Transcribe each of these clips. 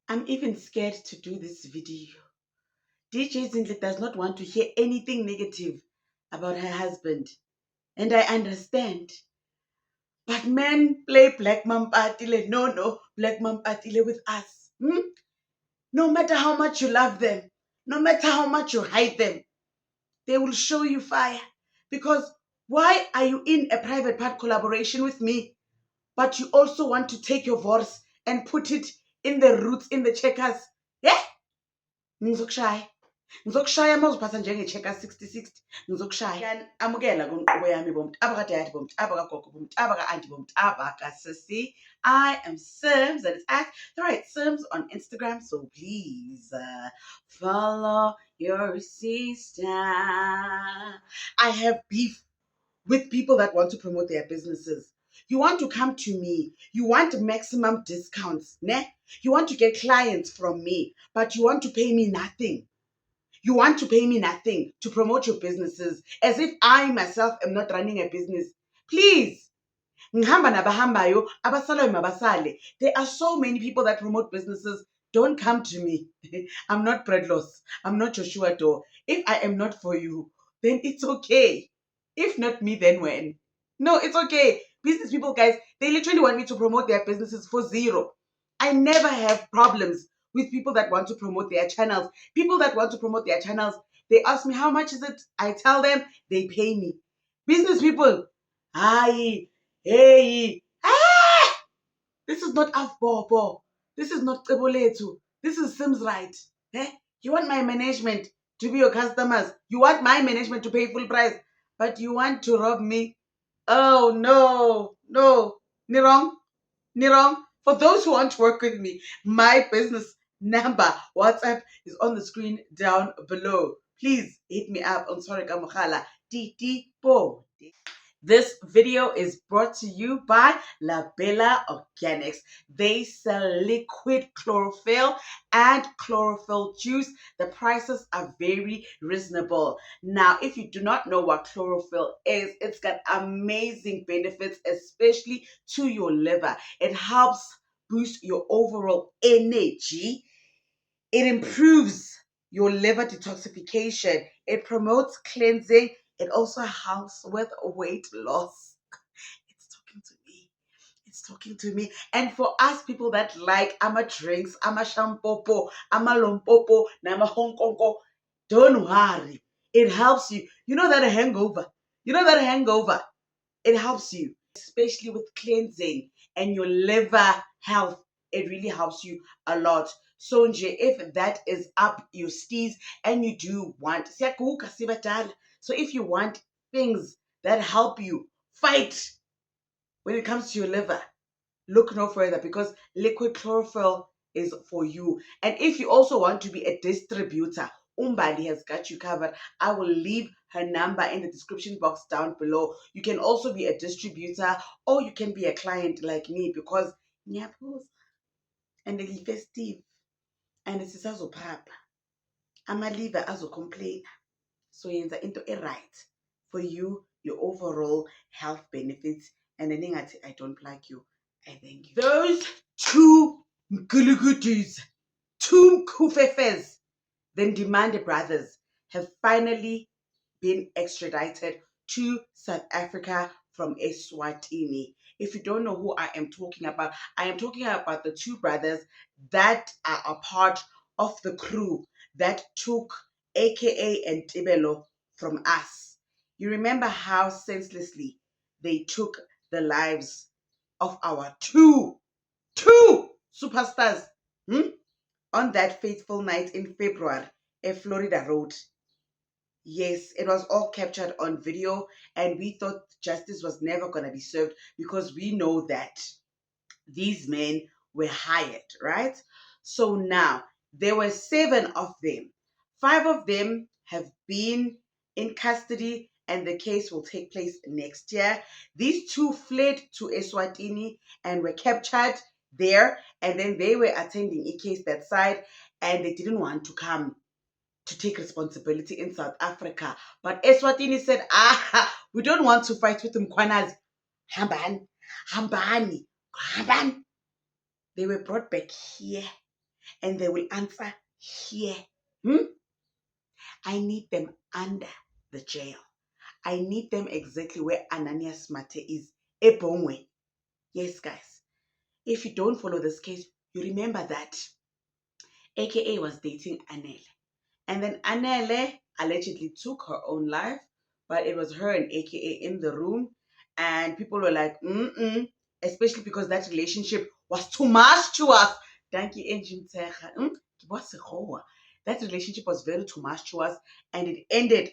I'm even scared to do this video. DJ Zindle does not want to hear anything negative about her husband. And I understand. But men play Black Mampatile. No, Black Mampatile with us. No matter how much you love them, no matter how much you hide them, they will show you fire. Because why are you in a private part collaboration with me, but you also want to take your voice and put it in the roots, in the checkers? Yeah? Ngizokushaya. Ngizokushaya uma uziphatha njenge-checker 6060. Ngizokushaya. Amukela konqubo yami bomtaba kadadi, bomtaba kagogo, bomtaba ka-auntie, bomtaba kasisi. I am Sims, and it's at the right Sims on Instagram. So please follow your sister. I have beef with people that want to promote their businesses. You want to come to me. You want maximum discounts. Ne? You want to get clients from me, but you want to pay me nothing. You want to pay me nothing to promote your businesses, as if I myself am not running a business. Please. Ngihamba nabahambayo, abasalayo mabasale. There are so many people that promote businesses. Don't come to me. I'm not Predlos. I'm not Joshua Doe. If I am not for you, then it's okay. If not me, then when? No, it's okay. Business people, guys, they literally want me to promote their businesses for zero. I never have problems with people that want to promote their channels. People that want to promote their channels, they ask me, how much is it? I tell them, they pay me. Business people, hi, hey, this is not Afbobo. This is not Ceboletu. This is Sims Right. Eh? You want my management to be your customers. You want my management to pay full price. But you want to rob me. Oh, no. Nirong. For those who want to work with me, my business number, WhatsApp, is on the screen down below. Please hit me up on Sorika Mukhala. DD4. This video is brought to you by La Bella Organics. They sell liquid chlorophyll and chlorophyll juice. The prices are very reasonable. Now, if you do not know what chlorophyll is, it's got amazing benefits, especially to your liver. It helps boost your overall energy. It improves your liver detoxification. It promotes cleansing. It also helps with weight loss. It's talking to me. It's talking to me. And for us people that like ama drinks, ama shampopo, ama lompopo, nama hongkongo, don't worry. It helps you. You know that hangover. It helps you, especially with cleansing and your liver health. It really helps you a lot. So if that is up your steez and you do want, so if you want things that help you fight when it comes to your liver, look no further, because liquid chlorophyll is for you. And if you also want to be a distributor, Umbali has got you covered. I will leave her number in the description box down below. You can also be a distributor, or you can be a client like me, because nyapuza and the festive and it is also papa. Ama-liver azocomplain. So yenza into right for you, your overall health benefits. And then I don't like you. I thank you. Those two Mgulugutus, two Mkufefes, then Demande brothers, have finally been extradited to South Africa from Eswatini. If you don't know who I am talking about the two brothers that are a part of the crew that took AKA and Tibelo from us. You remember how senselessly they took the lives of our two superstars on that fateful night in February at Florida Road. Yes, it was all captured on video, and we thought justice was never going to be served, because we know that these men were hired, right? So now there were 7 of them. 5 of them have been in custody, and the case will take place next year. These 2 fled to Eswatini and were captured there, and then they were attending a case that side, and they didn't want to come to take responsibility in South Africa. But Eswatini said, we don't want to fight with Mkwanazi. Hambani. They were brought back here, and they will answer here. Hmm? I need them under the jail. I need them exactly where Ananias Mate is. Ebongwe. Yes, guys. If you don't follow this case, you remember that AKA was dating Anele. And then Anele allegedly took her own life, but it was her and AKA in the room. And people were like, especially because that relationship was too much to us. Thank you, Engine Techa. That relationship was very too much to us, and it ended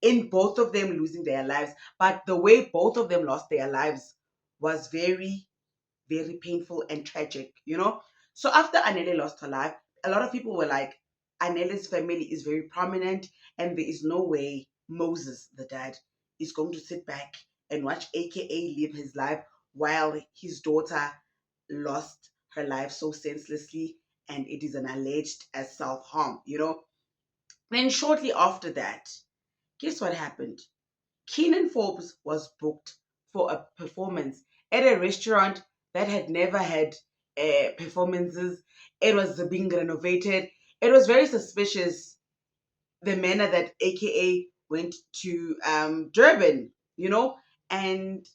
in both of them losing their lives. But the way both of them lost their lives was very, very painful and tragic, you know? So after Anele lost her life, a lot of people were like, Anele's family is very prominent, and there is no way Moses, the dad, is going to sit back and watch AKA live his life while his daughter lost her life so senselessly, and it is an alleged as self-harm, you know? Then shortly after that, guess what happened? Keenan Forbes was booked for a performance at a restaurant that had never had performances. It was being renovated. It was very suspicious, the manner that AKA went to Durban, you know, and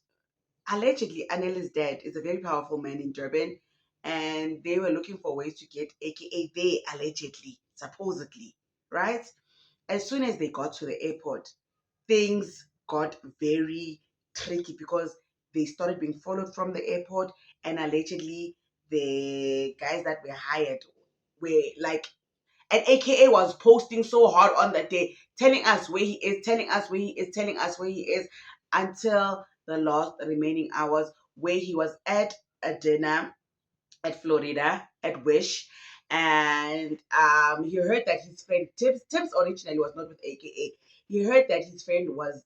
allegedly Anela's dad is a very powerful man in Durban, and they were looking for ways to get AKA there, allegedly, supposedly, right? As soon as they got to the airport, things got very tricky because they started being followed from the airport, and allegedly the guys that were hired were like, and AKA was posting so hard on that day, telling us where he is, telling us where he is, telling us where he is, until the last remaining hours, where he was at a dinner at Florida at Wish, and he heard that his friend Tips originally was not with AKA. He heard that his friend was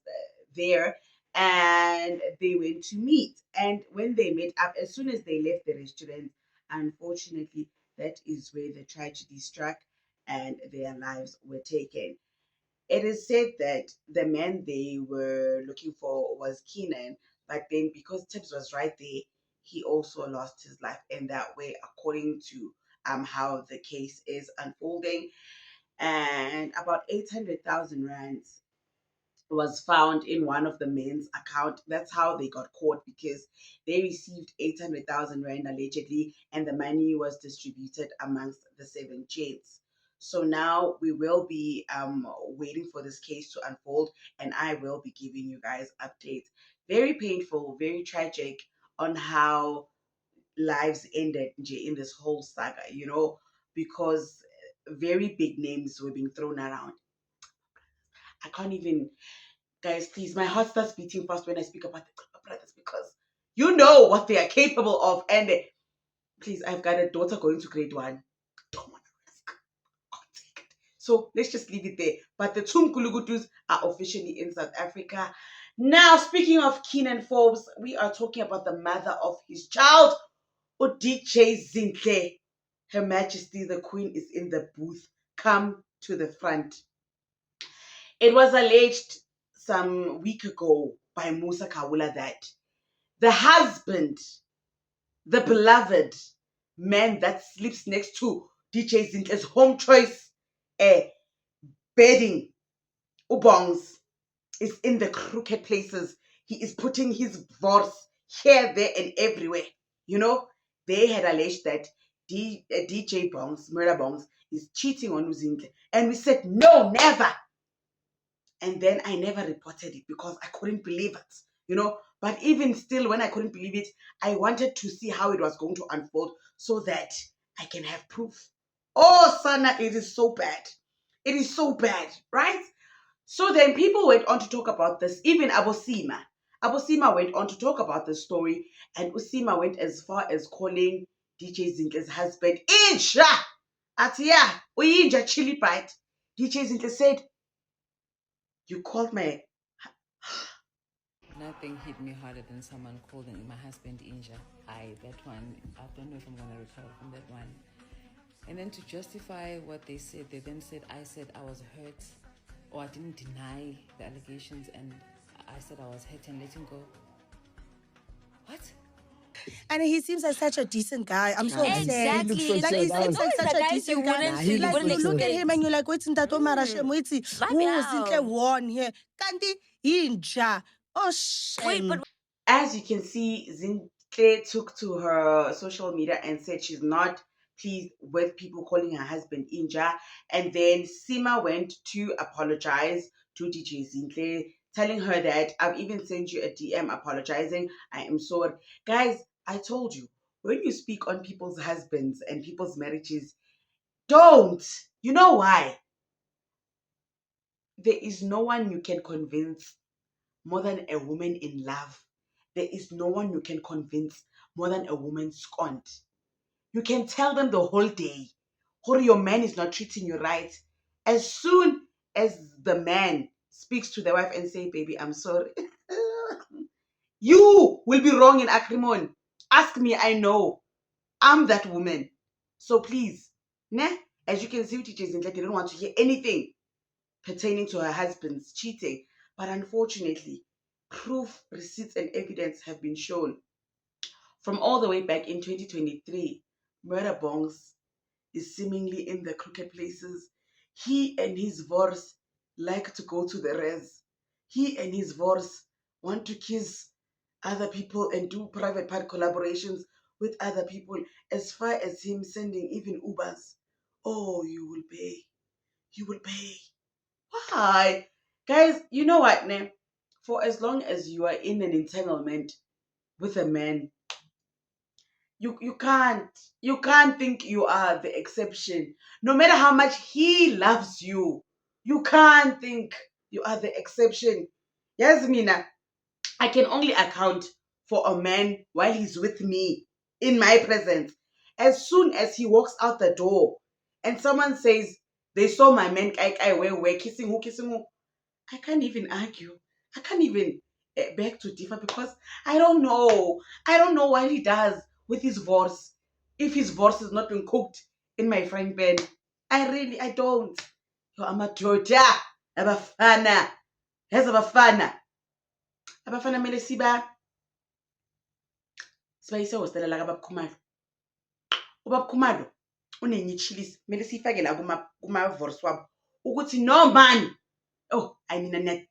there, and they went to meet. And when they met up, as soon as they left the restaurant, unfortunately, that is where the tragedy struck, and their lives were taken. It is said that the man they were looking for was Keenan, but then because Tibbs was right there, he also lost his life in that way, according to how the case is unfolding. And about 800,000 rands was found in one of the men's account. That's how they got caught, because they received 800,000 rand allegedly, and the money was distributed amongst the 7 chains. So now we will be waiting for this case to unfold, and I will be giving you guys updates. Very painful, very tragic on how lives ended in this whole saga, you know, because very big names were being thrown around. I can't even. Guys, please, my heart starts beating fast when I speak about the Klipper brothers, because you know what they are capable of. And please, I've got a daughter going to grade 1. Don't want to risk. Can't take it. So let's just leave it there. But the Tumkulugutus are officially in South Africa. Now, speaking of Keenan Forbes, we are talking about the mother of his child, Odiche Zinhle. Her Majesty the Queen is in the booth. Come to the front. It was alleged some week ago by Musa Kawula that the husband, the beloved man that sleeps next to DJ Zinhle's home choice bedding, Ubongs, is in the crooked places. He is putting his voice here, there, and everywhere. You know, they had alleged that DJ Bongs, Murder Bongs, is cheating on Zinhle. And we said, no, never. And then I never reported it because I couldn't believe it, you know. But even still, when I couldn't believe it, I wanted to see how it was going to unfold so that I can have proof. Oh, Sana, it is so bad. It is so bad, right? So then people went on to talk about this. Even Abosima. Abosima went on to talk about the story, and Usima went as far as calling DJ Zinhle's husband Inja. Atia, Uyinja chili bite. DJ Zinhle said, you called my. Nothing hit me harder than someone calling my husband Inja. That one, I don't know if I'm going to recover from that one. And then to justify what they said, they then said, I said I was hurt, or I didn't deny the allegations, and I said I was hurt and letting go. What? And he seems like such a decent guy. I'm so upset. Exactly. He Like, he seems like such a decent guy. You Like, wouldn't you look at expect. him and you're like, what's in that Omarashem? What's he? Who is it? One here. Kanti inja. Oh, shame. Wait, but As you can see, Zinhle took to her social media and said she's not pleased with people calling her husband Inja. And then Sima went to apologize to DJ Zinhle, telling her that I've even sent you a DM apologizing. I am sorry. Guys, I told you, when you speak on people's husbands and people's marriages, don't. You know why? There is no one you can convince more than a woman in love. There is no one you can convince more than a woman scorned. You can tell them the whole day, or your man is not treating you right. As soon as the man speaks to the wife and say, baby, I'm sorry, you will be wrong in acrimony. Ask me, I know. I'm that woman. So please, as you can see, teachers they don't want to hear anything pertaining to her husband's cheating. But unfortunately, proof, receipts, and evidence have been shown. From all the way back in 2023, Murder Bongs is seemingly in the crooked places. He and his Vors like to go to the res. He and his Vors want to kiss other people and do private part collaborations with other people, as far as him sending even Ubers. Oh, you will pay. You will pay. Why? Guys, you know what, ne? For as long as you are in an entanglement with a man, you can't think you are the exception. No matter how much he loves you, you can't think you are the exception. Yes, Mina, I can only account for a man while he's with me in my presence. As soon as he walks out the door and someone says they saw my man we're kissing who, I can't even argue. I can't even beg to differ because I don't know. I don't know what he does with his voice. If his voice is not being cooked in my frying pan. I don't. Yo, amadoda, abafana, yes abafana. Abafana mele sibayise hostela la kababa Khumalo. Ubaba Khumalo unenye ichilisi mele siyifake la kuma voice wabo ukuthi no man. Oh, I mean